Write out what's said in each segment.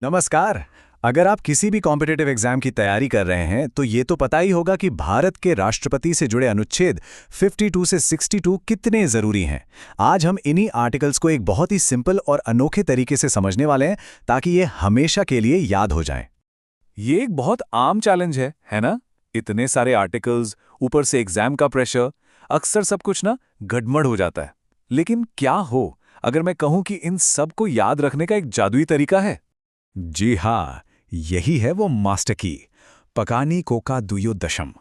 नमस्कार। अगर आप किसी भी कॉम्पिटिटिव एग्जाम की तैयारी कर रहे हैं तो ये तो पता ही होगा कि भारत के राष्ट्रपति से जुड़े अनुच्छेद 52 से 62 कितने जरूरी हैं। आज हम इन्हीं आर्टिकल्स को एक बहुत ही सिंपल और अनोखे तरीके से समझने वाले हैं ताकि ये हमेशा के लिए याद हो जाएं। ये एक बहुत आम चैलेंज है ना? इतने सारे आर्टिकल्स, ऊपर से एग्जाम का प्रेशर, अक्सर सब कुछ ना गड़बड़ हो जाता है। लेकिन क्या हो अगर मैं कहूं कि इन सब को याद रखने का एक जादुई तरीका है? जी हाँ, यही है वो मास्टर की, पकानी कोका दुयो दशम।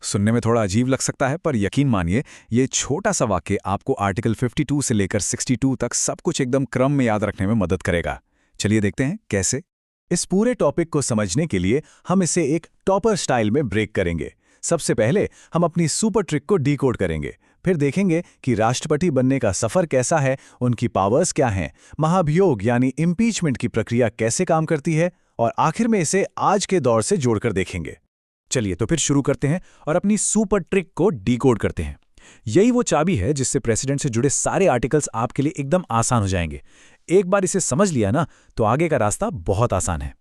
सुनने में थोड़ा अजीब लग सकता है, पर यकीन मानिए ये छोटा सा वाक्य आपको आर्टिकल 52 से लेकर 62 तक सब कुछ एकदम क्रम में याद रखने में मदद करेगा। चलिए देखते हैं कैसे। इस पूरे टॉपिक को समझने के लिए हम इसे एक टॉपर स्टाइल में ब्रेक करेंगे। सबसे पहले हम अपनी सुपर ट्रिक को डीकोड करेंगे, फिर देखेंगे कि राष्ट्रपति बनने का सफर कैसा है, उनकी पावर्स क्या हैं, महाभियोग यानी इम्पीचमेंट की प्रक्रिया कैसे काम करती है, और आखिर में इसे आज के दौर से जोड़कर देखेंगे। चलिए तो फिर शुरू करते हैं और अपनी सुपर ट्रिक को डीकोड करते हैं। यही वो चाबी है जिससे प्रेसिडेंट से जुड़े सारे आर्टिकल्स आपके लिए एकदम आसान हो जाएंगे। एक बार इसे समझ लिया ना, तो आगे का रास्ता बहुत आसान है।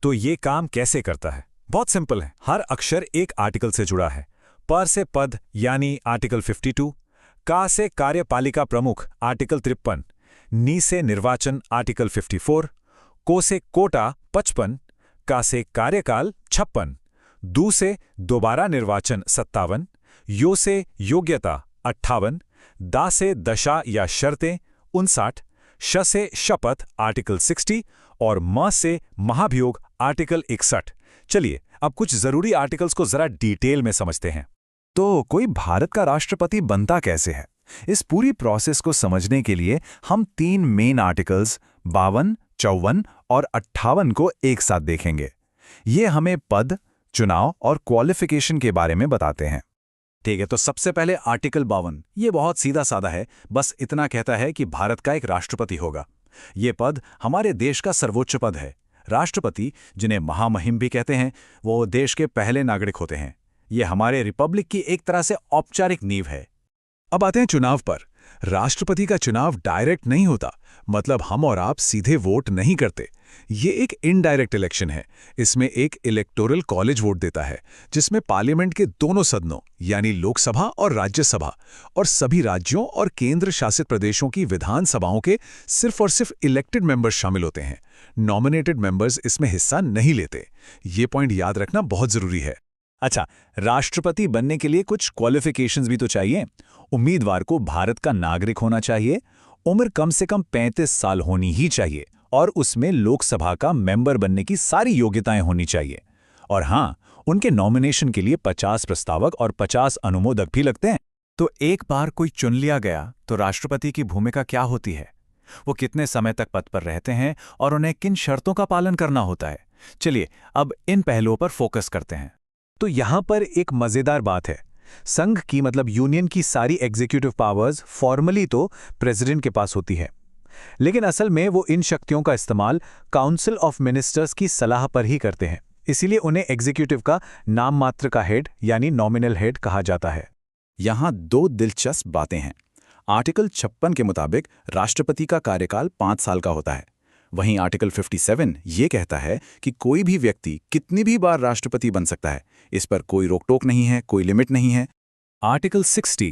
तो ये काम कैसे करता है? बहुत सिंपल है। हर अक्षर एक आर्टिकल से जुड़ा है। पर से पद यानी आर्टिकल 52, का से कार्यपालिका प्रमुख आर्टिकल 53, नी से निर्वाचन आर्टिकल 54, को से कोटा 55, का से कार्यकाल 56, दू से दोबारा निर्वाचन 57, यो से योग्यता 58, दा से दशा या शर्तें 59, श से शपथ आर्टिकल 60 और म से महाभियोग आर्टिकल 61। चलिए अब कुछ जरूरी आर्टिकल्स को जरा डिटेल में समझते हैं। तो कोई भारत का राष्ट्रपति बनता कैसे है? इस पूरी प्रोसेस को समझने के लिए हम तीन मेन आर्टिकल्स 52, 54 और 58 को एक साथ देखेंगे। ये हमें पद, चुनाव और क्वालिफिकेशन के बारे में बताते हैं। ठीक है, तो सबसे पहले आर्टिकल 52। ये बहुत सीधा साधा है, बस इतना कहता है कि भारत का एक राष्ट्रपति होगा। ये पद हमारे देश का सर्वोच्च पद है। राष्ट्रपति, जिन्हें महामहिम भी कहते हैं, वो देश के पहले नागरिक होते हैं। ये हमारे रिपब्लिक की एक तरह से औपचारिक नींव है। अब आते हैं चुनाव पर। राष्ट्रपति का चुनाव डायरेक्ट नहीं होता, मतलब हम और आप सीधे वोट नहीं करते। ये एक इनडायरेक्ट इलेक्शन है। इसमें एक इलेक्टोरल कॉलेज वोट देता है, जिसमें पार्लियामेंट के दोनों सदनों यानी लोकसभा और राज्यसभा और सभी राज्यों और केंद्र शासित प्रदेशों की विधानसभाओं के सिर्फ और सिर्फ इलेक्टेड मेंबर्स शामिल होते हैं। नॉमिनेटेड मेंबर्स इसमें हिस्सा नहीं लेते। ये पॉइंट याद रखना बहुत जरूरी है। अच्छा, राष्ट्रपति बनने के लिए कुछ क्वालिफिकेशंस भी तो चाहिए। उम्मीदवार को भारत का नागरिक होना चाहिए, उम्र कम से कम 35 साल होनी ही चाहिए और उसमें लोकसभा का मेंबर बनने की सारी योग्यताएं होनी चाहिए। और हां, उनके नॉमिनेशन के लिए 50 प्रस्तावक और 50 अनुमोदक भी लगते हैं। तो एक बार कोई चुन लिया गया तो राष्ट्रपति की भूमिका क्या होती है? वो कितने समय तक पद पर रहते हैं और उन्हें किन शर्तों का पालन करना होता है? चलिए अब इन पहलुओं पर फोकस करते हैं। तो यहां पर एक मजेदार बात है। संघ की मतलब यूनियन की सारी एग्जीक्यूटिव पावर्स फॉर्मली तो प्रेसिडेंट के पास होती है, लेकिन असल में वो इन शक्तियों का इस्तेमाल काउंसिल ऑफ मिनिस्टर्स की सलाह पर ही करते हैं। इसीलिए उन्हें एग्जीक्यूटिव का नाम मात्र का हेड यानी नॉमिनल हेड कहा जाता है। यहां दो दिलचस्प बातें हैं। आर्टिकल 56 के मुताबिक राष्ट्रपति का कार्यकाल 5 साल का होता है। वहीं आर्टिकल 57 ये कहता है कि कोई भी व्यक्ति कितनी भी बार राष्ट्रपति बन सकता है। इस पर कोई रोक-टोक नहीं है, कोई लिमिट नहीं है। आर्टिकल 60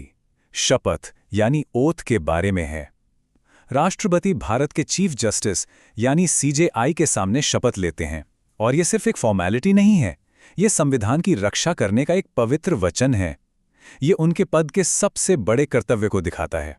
शपथ यानी ओथ के बारे में है। राष्ट्रपति भारत के चीफ जस्टिस यानी सीजेआई के सामने शपथ लेते हैं, और यह सिर्फ एक फॉर्मेलिटी नहीं है, यह संविधान की रक्षा करने का एक पवित्र वचन है। ये उनके पद के सबसे बड़े कर्तव्य को दिखाता है।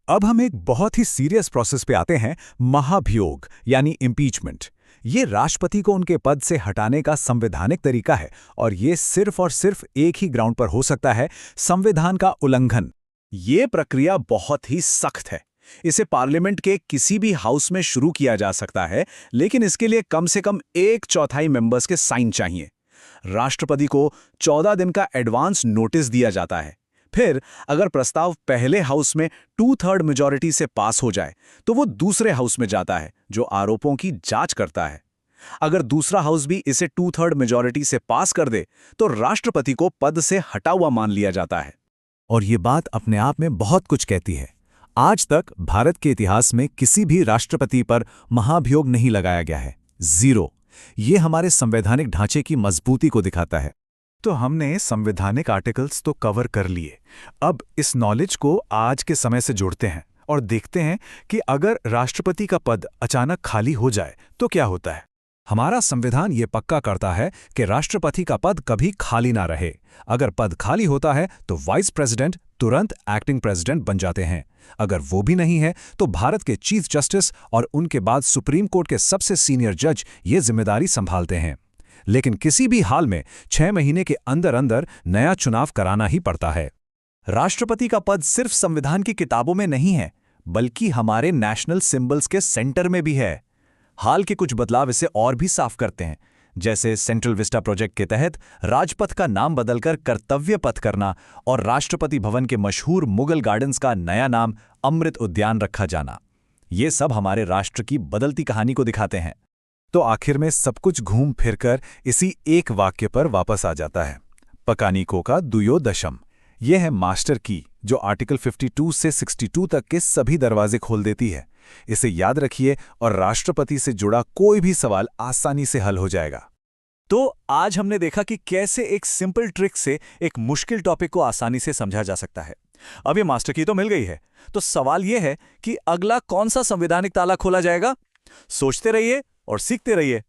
अब हम एक बहुत ही सीरियस प्रोसेस पे आते हैं, महाभियोग यानी इम्पीचमेंट। ये राष्ट्रपति को उनके पद से हटाने का संवैधानिक तरीका है, और ये सिर्फ और सिर्फ एक ही ग्राउंड पर हो सकता है, संविधान का उल्लंघन। ये प्रक्रिया बहुत ही सख्त है। इसे पार्लियामेंट के किसी भी हाउस में शुरू किया जा सकता है, लेकिन इसके लिए कम से कम 1/4 मेंबर्स के साइन चाहिए। राष्ट्रपति को 14 दिन का एडवांस नोटिस दिया जाता है। फिर अगर प्रस्ताव पहले हाउस में 2/3 मेजॉरिटी से पास हो जाए तो वो दूसरे हाउस में जाता है, जो आरोपों की जांच करता है। अगर दूसरा हाउस भी इसे 2/3 मेजॉरिटी से पास कर दे तो राष्ट्रपति को पद से हटा हुआ मान लिया जाता है। और ये बात अपने आप में बहुत कुछ कहती है। आज तक भारत के इतिहास में किसी भी राष्ट्रपति पर महाभियोग नहीं लगाया गया है। 0। ये हमारे संवैधानिक ढांचे की मजबूती को दिखाता है। तो हमने संवैधानिक आर्टिकल्स तो कवर कर लिए। अब इस नॉलेज को आज के समय से जोड़ते हैं और देखते हैं कि अगर राष्ट्रपति का पद अचानक खाली हो जाए तो क्या होता है। हमारा संविधान ये पक्का करता है कि राष्ट्रपति का पद कभी खाली ना रहे। अगर पद खाली होता है तो वाइस प्रेसिडेंट तुरंत एक्टिंग प्रेसिडेंट बन जाते हैं। अगर वो भी नहीं है तो भारत के चीफ जस्टिस और उनके बाद सुप्रीम कोर्ट के सबसे सीनियर जज ये जिम्मेदारी संभालते हैं। लेकिन किसी भी हाल में 6 महीने के अंदर अंदर नया चुनाव कराना ही पड़ता है। राष्ट्रपति का पद सिर्फ संविधान की किताबों में नहीं है, बल्कि हमारे नेशनल सिंबल्स के सेंटर में भी है। हाल के कुछ बदलाव इसे और भी साफ करते हैं, जैसे सेंट्रल विस्टा प्रोजेक्ट के तहत राजपथ का नाम बदलकर कर्तव्य पथ करना और राष्ट्रपति भवन के मशहूर मुगल गार्डन्स का नया नाम अमृत उद्यान रखा जाना। ये सब हमारे राष्ट्र की बदलती कहानी को दिखाते हैं। तो आखिर में सब कुछ घूम फिरकर इसी एक वाक्य पर वापस आ जाता है, पकानिको का दुयोदशम। यह है मास्टर की जो आर्टिकल 52 से 62 तक के सभी दरवाजे खोल देती है। इसे याद रखिए और राष्ट्रपति से जुड़ा कोई भी सवाल आसानी से हल हो जाएगा। तो आज हमने देखा कि कैसे एक सिंपल ट्रिक से एक मुश्किल टॉपिक को आसानी से समझा जा सकता है। अब ये मास्टर की तो मिल गई है, तो सवाल यह है कि अगला कौन सा संवैधानिक ताला खोला जाएगा। सोचते रहिए और सीखते रहिए।